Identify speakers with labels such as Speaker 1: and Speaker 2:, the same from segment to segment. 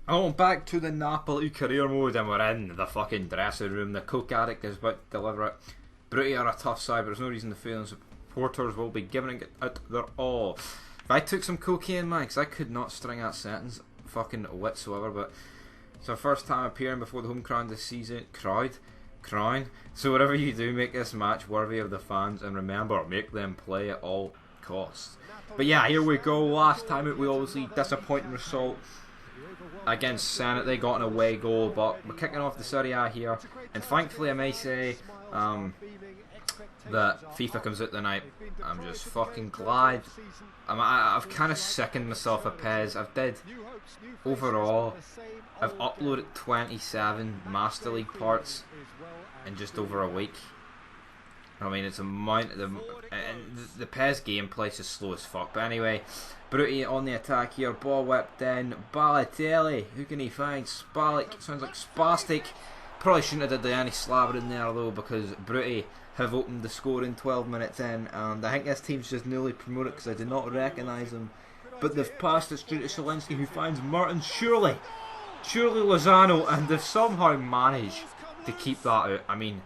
Speaker 1: Oh, back to the Napoli career mode, and we're in the fucking dressing room. The coke addict is about to deliver it. Brutti are a tough side, but there's no reason to fear them. Supporters will be giving it out their all. If I took some cocaine, man, because I could not string that sentence fucking whatsoever, but it's our first time appearing before the home crowd this season. Crown. So whatever you do, make this match worthy of the fans, and remember, make them play at all costs. But yeah, here we go. Last time we obviously disappointing result against Senate. They got an away goal, but we're kicking off the Serie A here, and thankfully I may say that FIFA comes out tonight. I'm just fucking glad. I've kind of sickened myself of PES. I've uploaded 27 Master League parts in just over a week. I mean, it's a amount of them, and the PES gameplay is just slow as fuck. But anyway, Brutti on the attack here, ball whipped in, Balotelli, who can he find? Spalik, sounds like Spastic. Probably shouldn't have did any slabbing in there though, because Brutti have opened the score in 12 minutes in, and I think this team's just newly promoted because I did not recognise them. But they've passed it straight to Solinski, who finds Mertens, surely Lozano, and they've somehow managed to keep that out. I mean,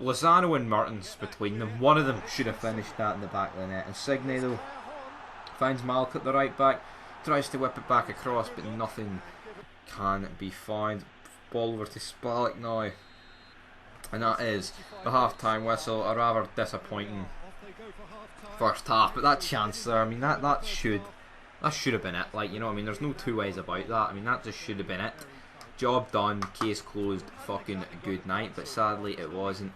Speaker 1: Lozano and Mertens between them, one of them should have finished that in the back of the net. And Signe though finds Malk at the right back, tries to whip it back across, but nothing can be found. Ball over to Spalik now, and that is the half-time whistle. A rather disappointing first half, but that chance there, I mean, that should have been it. Like, you know what I mean, there's no two ways about that. I mean, that just should have been it. Job done, case closed, fucking good night. But sadly it wasn't,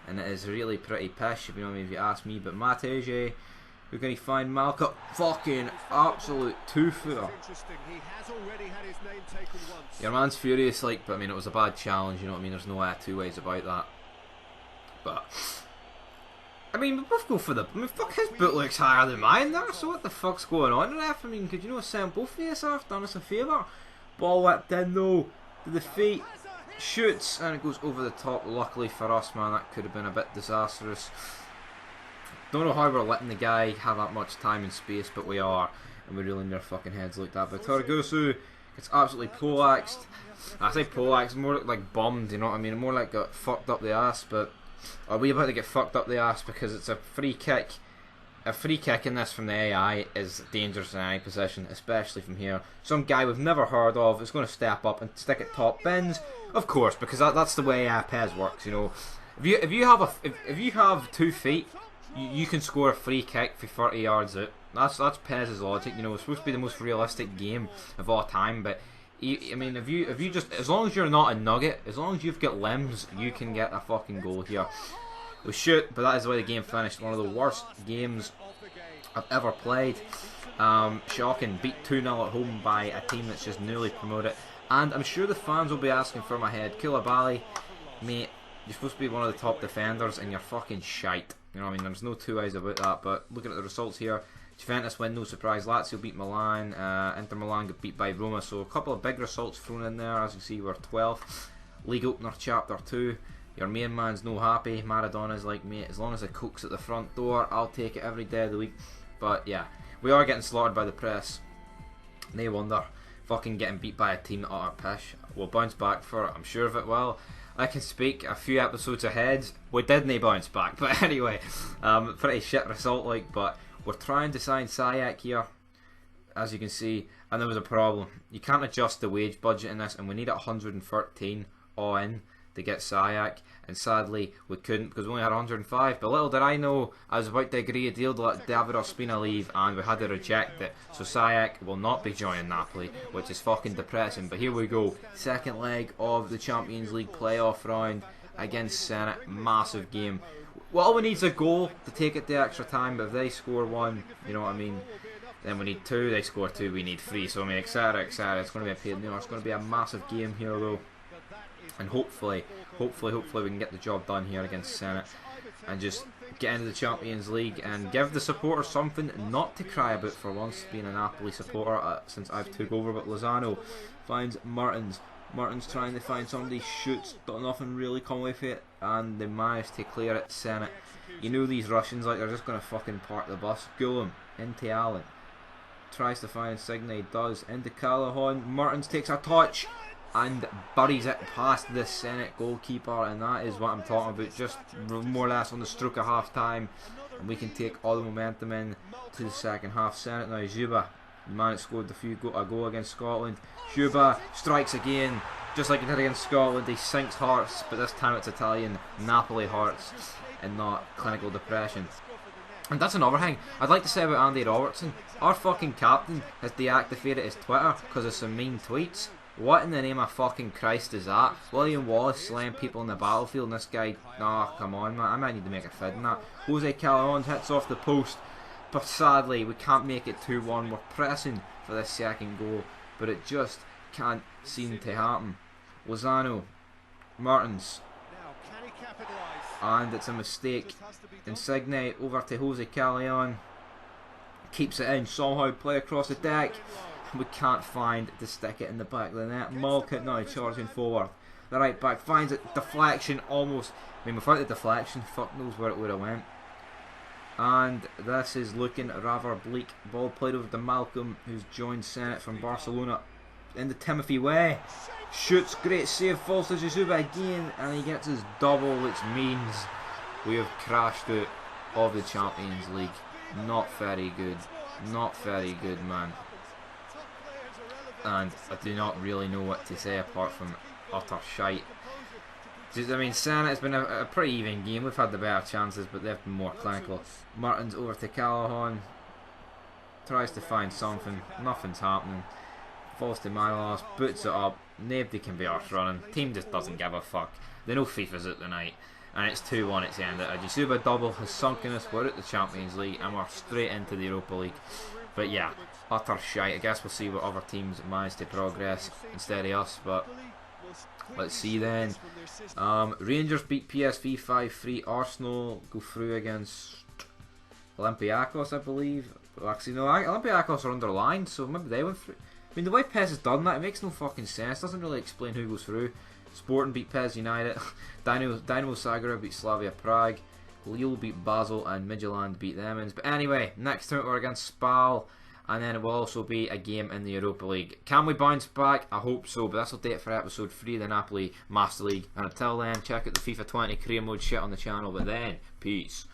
Speaker 1: and it is really pretty pish, if you know what I mean, if you ask me. But Matej, who can he find? Malka, fucking absolute two-footer. Your man's furious, like, but I mean, it was a bad challenge, you know what I mean, there's no two ways about that. But I mean, we both go for the, I mean, fuck, his boot looks higher than mine there, so what the fuck's going on, ref? I mean, could you not send both of us off, done us a favour? Ball whipped in though, to the feet, shoots, and it goes over the top. Luckily for us, man, that could have been a bit disastrous. Don't know how we're letting the guy have that much time and space, but we are, and we're really in their fucking heads like that. But Torregosu gets absolutely poleaxed. I say poleaxed, more like bombed, you know what I mean? More like got fucked up the ass, but are we about to get fucked up the ass because it's a free kick? A free kick in this from the AI is dangerous in any position, especially from here. Some guy we've never heard of is going to step up and stick it top bins, of course, because that's the way PES works. You know, if you have 2 feet, you can score a free kick for 30 yards out. That's PES's logic. You know, it's supposed to be the most realistic game of all time, but I mean, if you just, as long as you're not a nugget, as long as you've got limbs, you can get a fucking goal here. We shoot, but that is the way the game finished. One of the worst games I've ever played. Shocking. Beat 2-0 at home by a team that's just newly promoted. And I'm sure the fans will be asking for my head. Koulibaly, mate, you're supposed to be one of the top defenders and you're fucking shite. You know what I mean? There's no two ways about that. But looking at the results here, Juventus win, no surprise. Lazio beat Milan. Inter Milan got beat by Roma. So a couple of big results thrown in there. As you see, we're 12th. League opener chapter 2. Your main man's no happy. Maradona's like, mate, as long as the coke's at the front door, I'll take it every day of the week. But yeah, we are getting slaughtered by the press. No wonder. Fucking getting beat by a team that are pish. We'll bounce back for it, I'm sure of it. Well, I can speak a few episodes ahead. We didn't bounce back, but anyway, pretty shit result, like. But we're trying to sign Sayak here, as you can see, and there was a problem. You can't adjust the wage budget in this, and we need 113 all in to get Sayak, and sadly we couldn't because we only had 105. But little did I know, I was about to agree a deal to let David Ospina leave, and we had to reject it. So Sayak will not be joining Napoli, which is fucking depressing. But here we go, second leg of the Champions League playoff round against Senate. Massive game. Well, all we need is a goal to take it to extra time, but if they score 1, you know what I mean, then we need 2, they score 2, we need 3. So I mean, etc, etc. It's going to be a pain in the arse. It's going to be a massive game here though. And hopefully we can get the job done here against Senate and just get into the Champions League and give the supporters something not to cry about for once, being a Napoli supporter since I've took over. But Lozano finds Mertens. Mertens trying to find somebody, shoots, but nothing really come away from it, and they managed to clear it. Senate. You know these Russians, like, they're just going to fucking park the bus. Gulam into Allen. tries to find Insigne, he does, into Callahan, Mertens takes a touch and buries it past the Senate goalkeeper, and that is what I'm talking about, just more or less on the stroke of half time, and we can take all the momentum in to the second half. Senate now, Juba, the man that scored a goal against Scotland. Juba strikes again, just like he did against Scotland. He sinks hearts, but this time it's Italian Napoli hearts and not clinical depression. And that's another thing I'd like to say about Andy Robertson. Our fucking captain has deactivated his Twitter because of some mean tweets. What in the name of fucking Christ is that? William Wallace slaying people in the battlefield, and this guy, oh come on man, I might need to make a fid in that. Jose Callahan hits off the post, but sadly we can't make it 2-1. We're pressing for this second goal, but it just can't seem to happen. Lozano, Mertens, and it's a mistake. Insigne over to Jose Callahan, keeps it in, somehow play across the deck. We can't find to stick it in the back of the net. Malkut now charging forward. The right back finds it, deflection almost. I mean, without the deflection, fuck knows where it would have went. And this is looking rather bleak. Ball played over to Malcolm, who's joined Senate from Barcelona. Into Timothy Way. Shoots, great save, falls to Zuzuba again, and he gets his double, which means we have crashed out of the Champions League. Not very good. Not very good, man. And I do not really know what to say apart from utter shite. Just, I mean, Senate has been a pretty even game. We've had the better chances, but they've been more clinical. Mertens over to Callahan. Tries to find something. Nothing's happening. Falls to Milos. Boots it up. Nobody can be arse running. Team just doesn't give a fuck. They know FIFA's out tonight. And it's 2-1 at the end. A Jasuba double has sunken us. We're at the Champions League and we're straight into the Europa League. But yeah, utter shite. I guess we'll see what other teams manage to progress instead of us. But let's see then. Rangers beat PSV 5-3. Arsenal go through against Olympiacos, I believe. Well, actually, no, Olympiacos are underlined, so maybe they went through. I mean, the way PES has done that, it makes no fucking sense. Doesn't really explain who goes through. Sporting beat PES United. Dynamo Zagreb beat Slavia Prague. Lille beat Basel and Midtjylland beat them. But anyway, next time we're against Spal, and then it will also be a game in the Europa League. Can we bounce back? I hope so, but this will do it for episode 3 of the Napoli Master League. And until then, check out the FIFA 20 career mode shit on the channel. But then, peace.